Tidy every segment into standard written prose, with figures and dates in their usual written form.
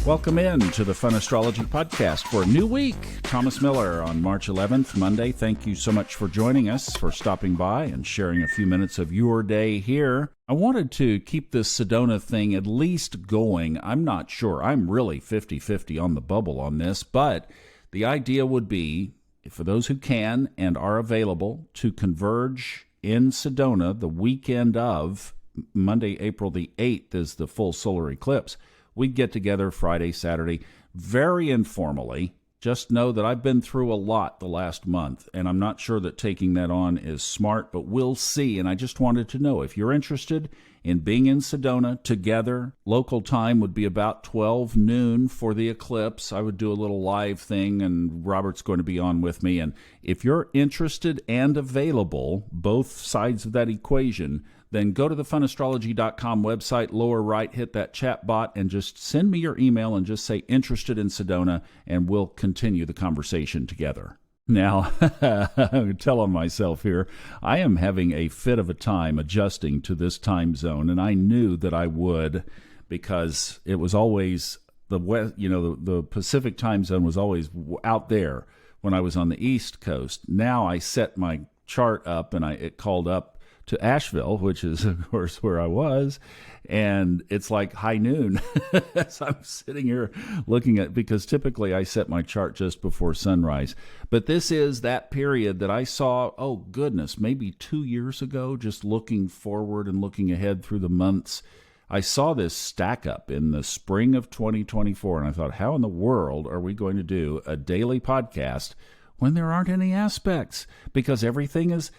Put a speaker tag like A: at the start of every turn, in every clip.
A: Welcome in to the Fun Astrology Podcast for a new week. Thomas Miller on March 11th, Monday. Thank you so much for joining us, for stopping by and sharing a few minutes of your day here. I wanted to keep this Sedona thing at least going. I'm not sure. I'm really 50-50 on the bubble on this, but the idea would be, for those who can and are available, to converge in Sedona the weekend of Monday, April the 8th is the full solar eclipse. We'd get together Friday, Saturday, very informally. Just know that I've been through a lot the last month, and I'm not sure that taking that on is smart, but we'll see. And I just wanted to know if you're interested in being in Sedona together. Local time would be about 12 noon for the eclipse. I would do a little live thing, and Robert's going to be on with me. And if you're interested and available, both sides of that equation, then go to the funastrology.com website, lower right, hit that chat bot, and just send me your email and just say interested in Sedona, and we'll continue the conversation together. Now, I'm telling myself here, I am having a fit of a time adjusting to this time zone, and I knew that I would, because it was always the west, the Pacific time zone was always out there when I was on the East Coast. Now I set my chart up, and it called up to Asheville, which is, of course, where I was, and it's like high noon as I'm sitting here looking at, because typically I set my chart just before sunrise. But this is that period that I saw, oh goodness, maybe 2 years ago, just looking forward and looking ahead through the months. I saw this stack up in the spring of 2024, and I thought, how in the world are we going to do a daily podcast when there aren't any aspects? Because everything is,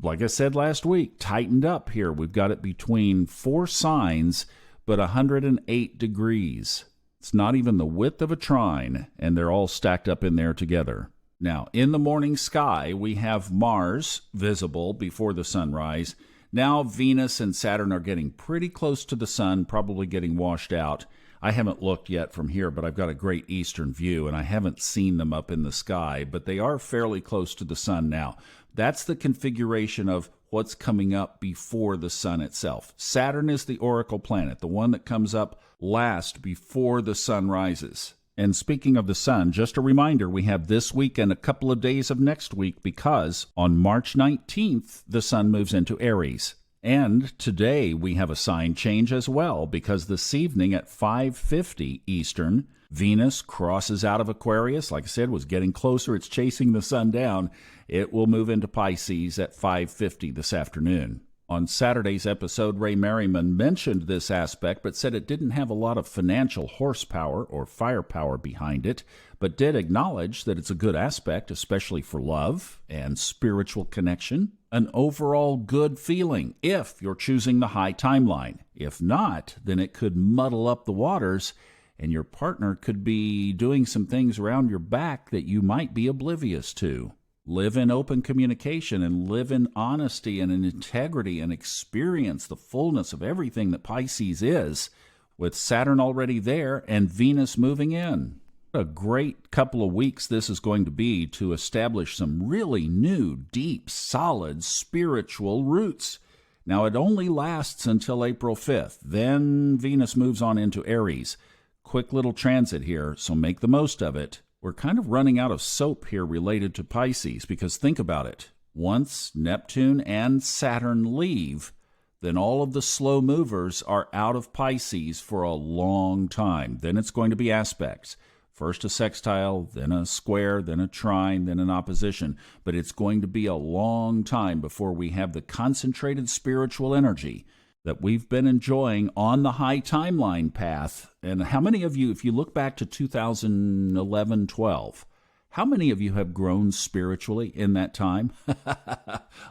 A: like I said last week, tightened up here. We've got it between 4 signs, but 108 degrees. It's not even the width of a trine, and they're all stacked up in there together. Now, in the morning sky, we have Mars visible before the sunrise. Now, Venus and Saturn are getting pretty close to the sun, probably getting washed out. I haven't looked yet from here, but I've got a great eastern view, and I haven't seen them up in the sky, but they are fairly close to the sun now. That's the configuration of what's coming up before the sun itself. Saturn is the oracle planet, the one that comes up last before the sun rises. And speaking of the sun, just a reminder, we have this week and a couple of days of next week, because on March 19th, the sun moves into Aries. And today we have a sign change as well, because this evening at 5:50 Eastern, Venus crosses out of Aquarius. Like I said, was getting closer. It's chasing the sun down. It will move into Pisces at 5:50 this afternoon. On Saturday's episode, Ray Merriman mentioned this aspect, but said it didn't have a lot of financial horsepower or firepower behind it, but did acknowledge that it's a good aspect, especially for love and spiritual connection. An overall good feeling if you're choosing the high timeline. If not, then it could muddle up the waters, and your partner could be doing some things around your back that you might be oblivious to. Live in open communication and live in honesty and in integrity and experience the fullness of everything that Pisces is, with Saturn already there and Venus moving in. A great couple of weeks this is going to be to establish some really new, deep, solid spiritual roots. Now, it only lasts until April 5th. Then Venus moves on into Aries. Quick little transit here, so make the most of it. We're kind of running out of soap here related to Pisces, because think about it. Once Neptune and Saturn leave, then all of the slow movers are out of Pisces for a long time. Then it's going to be aspects. First a sextile, then a square, then a trine, then an opposition. But it's going to be a long time before we have the concentrated spiritual energy that we've been enjoying on the high timeline path. And how many of you, if you look back to 2011-12, how many of you have grown spiritually in that time?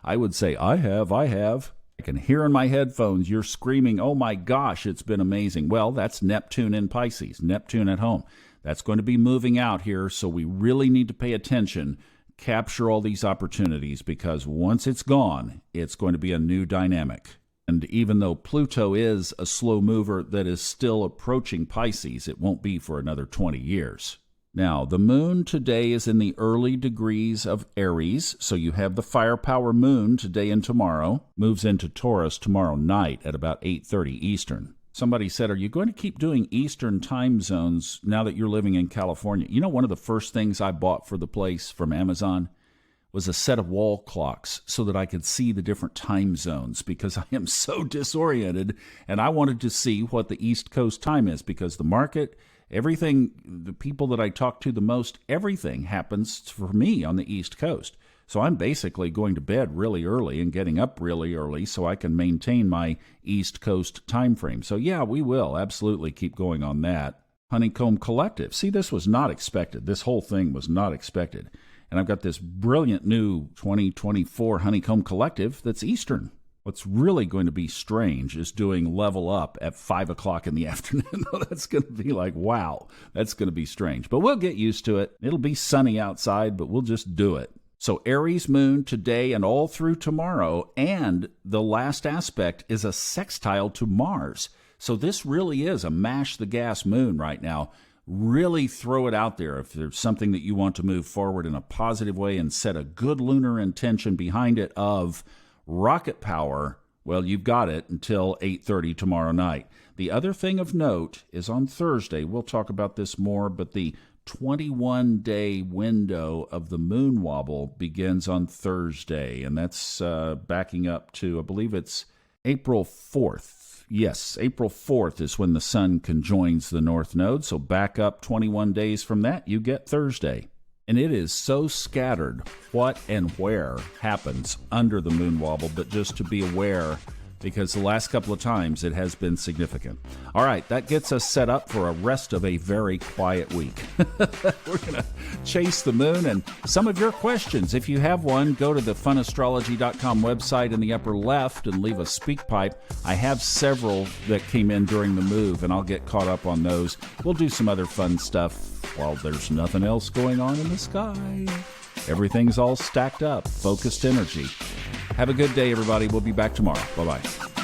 A: I would say, I have. I can hear in my headphones, you're screaming, oh my gosh, it's been amazing. Well, that's Neptune in Pisces, Neptune at home. That's going to be moving out here, so we really need to pay attention, capture all these opportunities, because once it's gone, it's going to be a new dynamic. And even though Pluto is a slow mover that is still approaching Pisces, it won't be for another 20 years. Now, the moon today is in the early degrees of Aries, so you have the firepower moon today and tomorrow, moves into Taurus tomorrow night at about 8:30 Eastern. Somebody said, are you going to keep doing Eastern time zones now that you're living in California? You know, one of the first things I bought for the place from Amazon was a set of wall clocks so that I could see the different time zones, because I am so disoriented, and I wanted to see what the East Coast time is, because the market, everything, the people that I talk to the most, everything happens for me on the East Coast. So I'm basically going to bed really early and getting up really early so I can maintain my East Coast time frame. So yeah, we will absolutely keep going on that. Honeycomb Collective. See, this was not expected. This whole thing was not expected. And I've got this brilliant new 2024 Honeycomb Collective that's Eastern. What's really going to be strange is doing Level Up at 5 o'clock in the afternoon. That's going to be like, wow, that's going to be strange. But we'll get used to it. It'll be sunny outside, but we'll just do it. So Aries moon today and all through tomorrow, and the last aspect is a sextile to Mars. So this really is a mash the gas moon right now. Really throw it out there if there's something that you want to move forward in a positive way and set a good lunar intention behind it of rocket power. Well, you've got it until 8:30 tomorrow night. The other thing of note is on Thursday, we'll talk about this more, but the 21-day window of the moon wobble begins on Thursday, and that's backing up to, I believe it's April 4th. Yes, April 4th is when the sun conjoins the north node, so back up 21 days from that, you get Thursday. And it is so scattered what and where happens under the moon wobble, but just to be aware, because the last couple of times it has been significant. All right, that gets us set up for a rest of a very quiet week. We're going to chase the moon and some of your questions. If you have one, go to the funastrology.com website in the upper left and leave a speak pipe. I have several that came in during the move, and I'll get caught up on those. We'll do some other fun stuff while there's nothing else going on in the sky. Everything's all stacked up, focused energy. Have a good day, everybody. We'll be back tomorrow. Bye-bye.